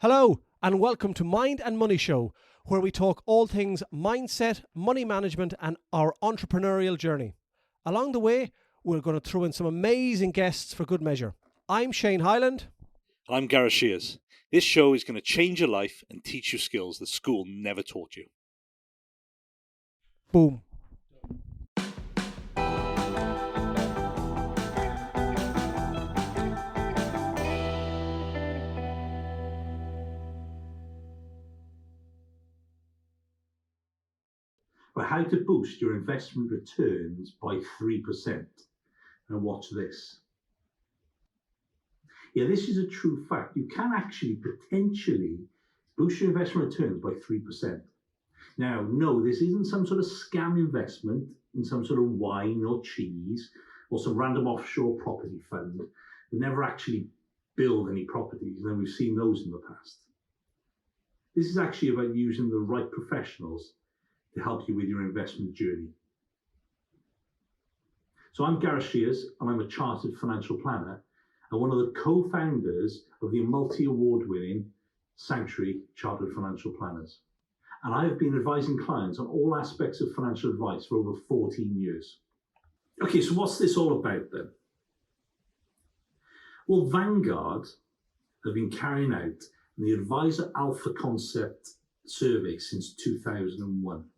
Hello, and welcome to Mind and Money Show, where we talk all things mindset, money management, and our entrepreneurial journey. Along the way, we're going to throw in some amazing guests for good measure. I'm Shane Hyland. I'm Gareth. This show is going to change your life and teach you skills that school never taught you. Boom. But how to boost your investment returns by 3%. And watch this. Yeah, this is a true fact. You can actually potentially boost your investment returns by 3%. Now, no, this isn't some sort of scam investment in some sort of wine or cheese or some random offshore property fund that never actually build any properties, and we've seen those in the past. This is actually about using the right professionals to help you with your investment journey. So I'm Gareth Shears, and I'm a chartered financial planner and one of the co-founders of the multi-award-winning Sanctuary Chartered Financial Planners. And I have been advising clients on all aspects of financial advice for over 14 years. Okay, so what's this all about then? Well, Vanguard have been carrying out the Advisor Alpha Concept survey since 2001.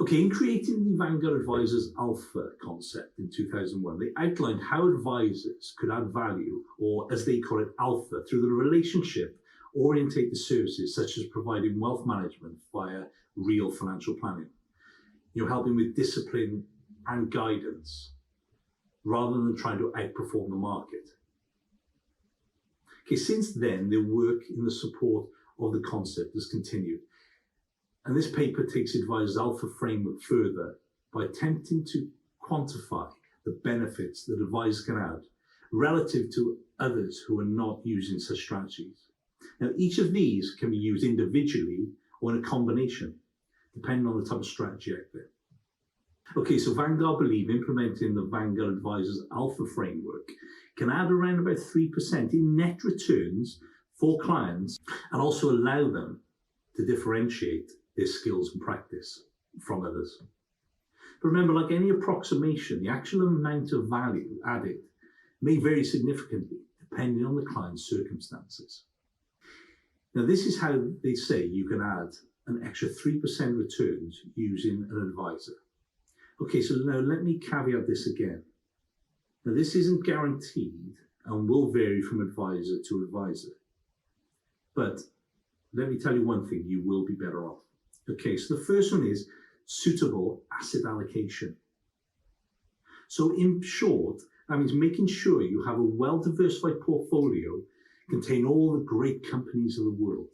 Okay, in creating the Vanguard Advisors Alpha concept in 2001, they outlined how advisors could add value, or as they call it, alpha, through the relationship-orientated services such as providing wealth management via real financial planning. Helping with discipline and guidance, rather than trying to outperform the market. Okay, since then, their work in the support of the concept has continued. And this paper takes Advisor's Alpha framework further by attempting to quantify the benefits that advisors can add relative to others who are not using such strategies. Now, each of these can be used individually or in a combination, depending on the type of strategy out there. Okay, so Vanguard believe implementing the Vanguard Advisors Alpha framework can add around about 3% in net returns for clients and also allow them to differentiate their skills and practice from others. But remember, like any approximation, the actual amount of value added may vary significantly depending on the client's circumstances. Now, this is how they say you can add an extra 3% returns using an advisor. Okay, so now let me caveat this again. Now, this isn't guaranteed and will vary from advisor to advisor. But let me tell you one thing, you will be better off. Okay, so the first one is suitable asset allocation. So in short, that means making sure you have a well-diversified portfolio containing all the great companies of the world.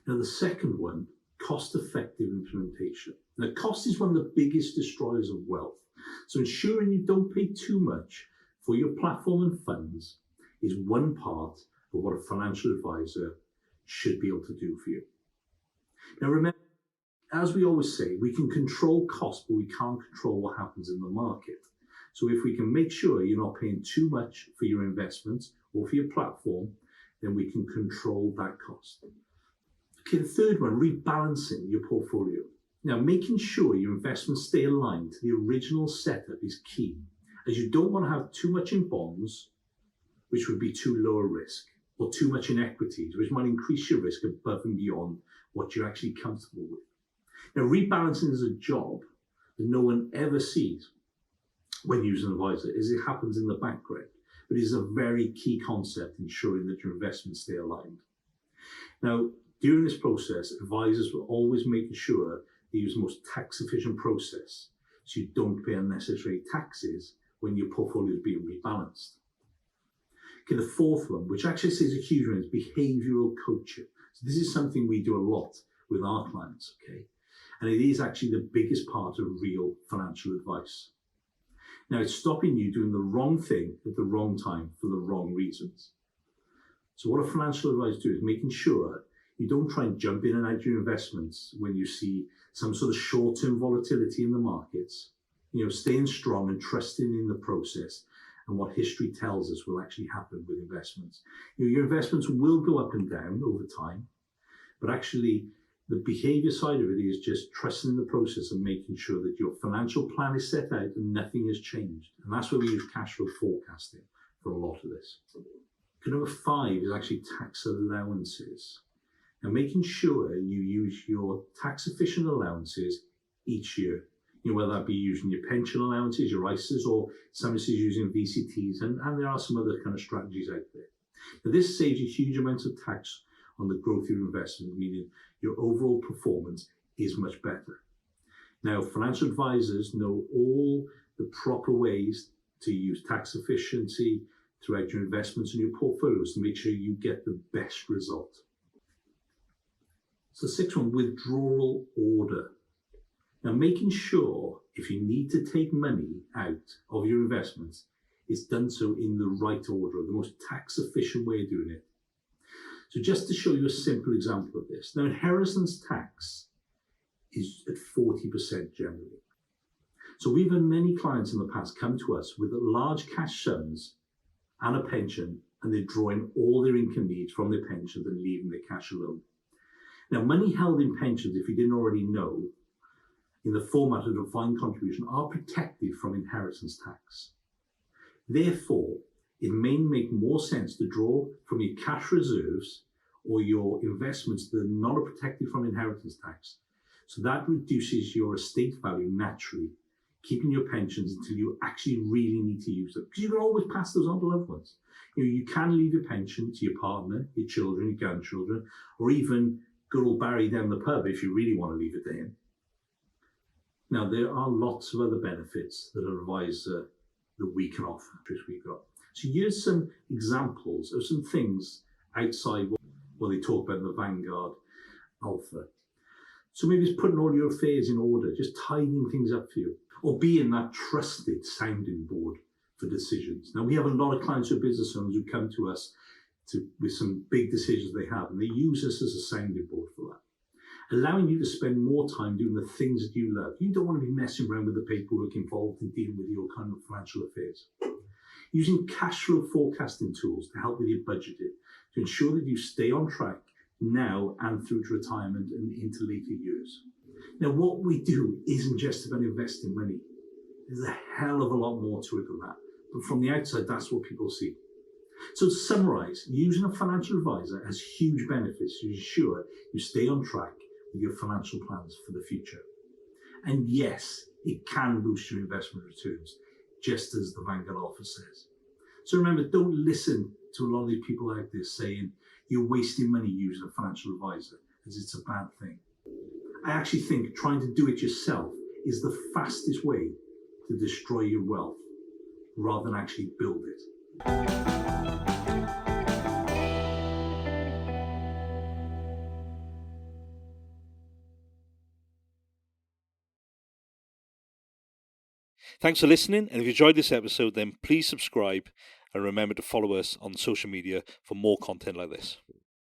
Now, the second one, cost-effective implementation. Now, cost is one of the biggest destroyers of wealth. So ensuring you don't pay too much for your platform and funds is one part of what a financial advisor should be able to do for you. Now, remember, as we always say, we can control cost, but we can't control what happens in the market. So if we can make sure you're not paying too much for your investments or for your platform, then we can control that cost. Okay, the third one, rebalancing your portfolio. Now, making sure your investments stay aligned to the original setup is key, as you don't want to have too much in bonds, which would be too low a risk, or too much in equities, which might increase your risk above and beyond what you're actually comfortable with. Now, rebalancing is a job that no one ever sees when using an advisor, as it happens in the background, but it is a very key concept ensuring that your investments stay aligned. Now, during this process, advisors will always make sure they use the most tax-efficient process, so you don't pay unnecessary taxes when your portfolio is being rebalanced. Okay, the fourth one, which actually says a huge one, is behavioral coaching. So this is something we do a lot with our clients, okay? And it is actually the biggest part of real financial advice. Now, it's stopping you doing the wrong thing at the wrong time for the wrong reasons. So what a financial advisor does is making sure you don't try and jump in and out of your investments when you see some sort of short-term volatility in the markets. Staying strong and trusting in the process and what history tells us will actually happen with investments. Your investments will go up and down over time, but actually the behavior side of it is just trusting the process and making sure that your financial plan is set out and nothing has changed. And that's where we use cash flow forecasting for a lot of this. Number 5 is actually tax allowances. Now, making sure you use your tax efficient allowances each year. Whether that be using your pension allowances, your ISAs, or some is using VCTs, and there are some other kind of strategies out there. Now, this saves you huge amounts of tax on the growth of your investment, meaning your overall performance is much better. Now, financial advisors know all the proper ways to use tax efficiency throughout your investments and your portfolios to make sure you get the best result. So, 6th one, withdrawal order. Now, making sure if you need to take money out of your investments, it's done so in the right order, the most tax efficient way of doing it. So just to show you a simple example of this. Now, inheritance tax is at 40% generally. So we've had many clients in the past come to us with large cash sums and a pension, and they're drawing all their income needs from their pensions and leaving their cash alone. Now, money held in pensions, if you didn't already know, in the format of defined contribution, are protected from inheritance tax. Therefore, it may make more sense to draw from your cash reserves or your investments that are not protected from inheritance tax. So that reduces your estate value naturally, keeping your pensions until you actually really need to use them. Because you can always pass those on to loved ones. You can leave your pension to your partner, your children, your grandchildren, or even good old Barry down the pub if you really want to leave it to him. Now, there are lots of other benefits that an advisor that we can offer, which we've got. So here's some examples of some things outside what they talk about in the Vanguard Alpha. So maybe it's putting all your affairs in order, just tidying things up for you, or being that trusted sounding board for decisions. Now, we have a lot of clients who are business owners who come to us with some big decisions they have, and they use us as a sounding board for that, allowing you to spend more time doing the things that you love. You don't want to be messing around with the paperwork involved in dealing with your kind of financial affairs. Using cash flow forecasting tools to help with your budgeting, to ensure that you stay on track now and through to retirement and into later years. Now, what we do isn't just about investing money. There's a hell of a lot more to it than that. But from the outside, that's what people see. So to summarize, using a financial advisor has huge benefits to ensure you stay on track with your financial plans for the future. And yes, it can boost your investment returns, just as the Vanguard Alpha says. So remember, don't listen to a lot of these people out there saying you're wasting money using a financial advisor, as it's a bad thing. I actually think trying to do it yourself is the fastest way to destroy your wealth, rather than actually build it. Thanks for listening, and if you enjoyed this episode, then please subscribe and remember to follow us on social media for more content like this.